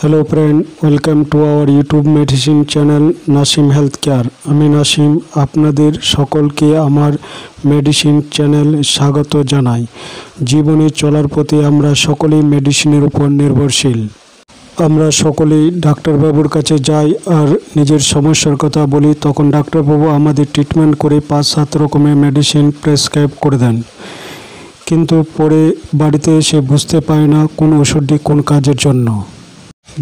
Hello friend, welcome to our YouTube medicine channel Nasim health care. আমি নাসিম আপনাদের সকলকে আমার মেডিসিন চ্যানেল স্বাগত জানাই। জীবনে চলার পথে আমরা সকলেই মেডিসিনের উপর নির্ভরশীল। আমরা সকলেই ডাক্তারবাবুর কাছে যাই আর নিজের সমস্যার কথা বলি, তখন ডাক্তারবাবু আমাদের ট্রিটমেন্ট করে 5-7 রকমের মেডিসিন প্রেসক্রাইব করে দেন, কিন্তু পরে বাড়িতে এসে বুঝতে পারি না কোন ওষুধটি কোন কাজের জন্য।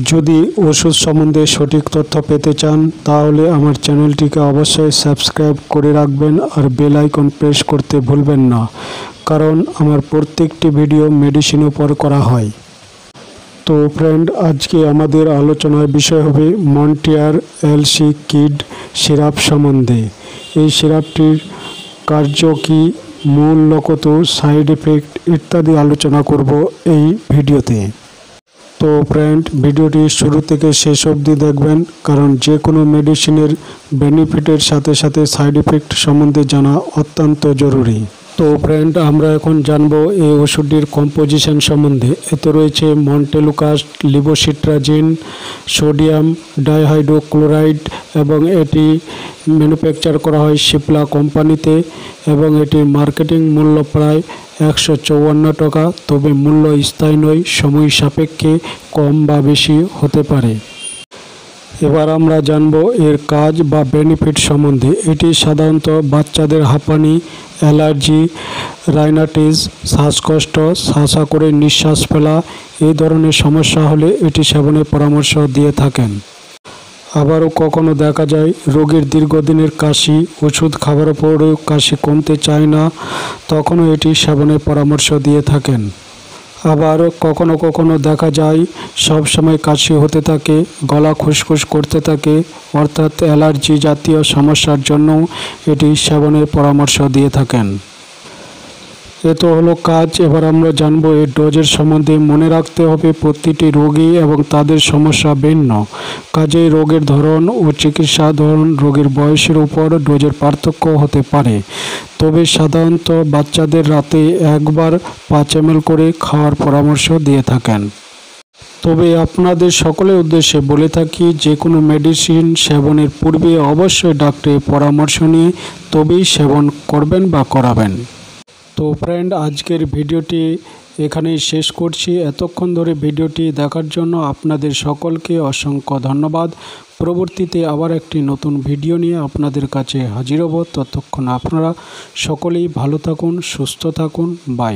যদি ওষুধ সম্বন্ধে সঠিক তথ্য পেতে চান তাহলে আমার চ্যানেলটিকে অবশ্যই সাবস্ক্রাইব করে রাখবেন আর বেল আইকন প্রেস করতে ভুলবেন না, কারণ আমার প্রত্যেকটি ভিডিও মেডিসিন উপর করা হয়। তো ফ্রেন্ড, আজকে আমাদের আলোচনার বিষয় হবে মন্টিয়ার এলসি কিড সিরাপ সম্বন্ধে। এই সিরাপটির কার্য কী, মূল্য কত, সাইড এফেক্ট ইত্যাদি আলোচনা করব এই ভিডিওতে। তো ফ্রেন্ড, ভিডিওটি শুরু থেকে শেষ অবধি দেখবেন, কারণ যে কোনো মেডিসিনের বেনিফিটের সাথে সাথে সাইড এফেক্ট সম্বন্ধে জানা অত্যন্ত জরুরি। তো ফ্রেন্ড, আমরা এখন জানবো এই ওষুধটির কম্পোজিশন সম্বন্ধে। এতে রয়েছে মন্টেলুকাস্ট, লিভোসিট্রাজিন, সোডিয়াম ডাইহাইড্রোক্লোরাইড এবং এটি ম্যানুফ্যাকচার করা হয় সিপলা কোম্পানিতে এবং এটির মার্কেটিং মূল্য প্রায় 154 টাকা। তবে মূল্য স্থায়ী নয়, সময় সাপেক্ষে কম বা বেশি হতে পারে। এবার আমরা জানব এর কাজ বা বেনিফিট সম্বন্ধে। এটি সাধারণত বাচ্চাদের হাঁপানি, অ্যালার্জি, রাইনাইটিস, শ্বাসকষ্ট, শাঁসা করে নিঃশ্বাস ফেলা এই ধরনের সমস্যা হলে এটি সেবনের পরামর্শ দিয়ে থাকেন। আবারও কখনো দেখা যায় রোগীর দীর্ঘদিনের কাশি, ওষুধ খাবার পরেও কাশি কমতে চায় না, তখনও এটি সেবনের পরামর্শ দিয়ে থাকেন। আবার কখনো কখনো দেখা যায় সব সময় কাশি হতে থাকে, গলা খুসখুস করতে থাকে, অর্থাৎ অ্যালার্জি জাতীয় সমস্যার জন্যও এটি সেবনের পরামর্শ দিয়ে থাকেন। এ তো হলো কাজ। এবার আমরা জানবো এর ডোজের সম্বন্ধে। মনে রাখতে হবে প্রতিটি রোগী এবং তাদের সমস্যা ভিন্ন, কাজেই রোগের ধরন ও চিকিৎসা ধরন, রোগীর বয়সের উপর ডোজের পার্থক্য হতে পারে। তবে সাধারণত বাচ্চাদের রাতে একবার 5 ml করে খাওয়ার পরামর্শ দিয়ে থাকেন। তবে আপনাদের সকলের উদ্দেশ্যে বলে থাকি, যে কোনো মেডিসিন সেবনের পূর্বে অবশ্যই ডাক্তারের পরামর্শ নিয়ে তবেই সেবন করবেন বা করাবেন। তো ফ্রেন্ড, আজকের ভিডিওটি এখানেই শেষ করছি। এতক্ষণ ধরে ভিডিওটি দেখার জন্য আপনাদের সকলকে অসংখ্য ধন্যবাদ। পরবর্তীতে আবার একটি নতুন ভিডিও নিয়ে আপনাদের কাছে হাজির হব। ততক্ষণ আপনারা সকলেই ভালো থাকুন, সুস্থ থাকুন। বাই।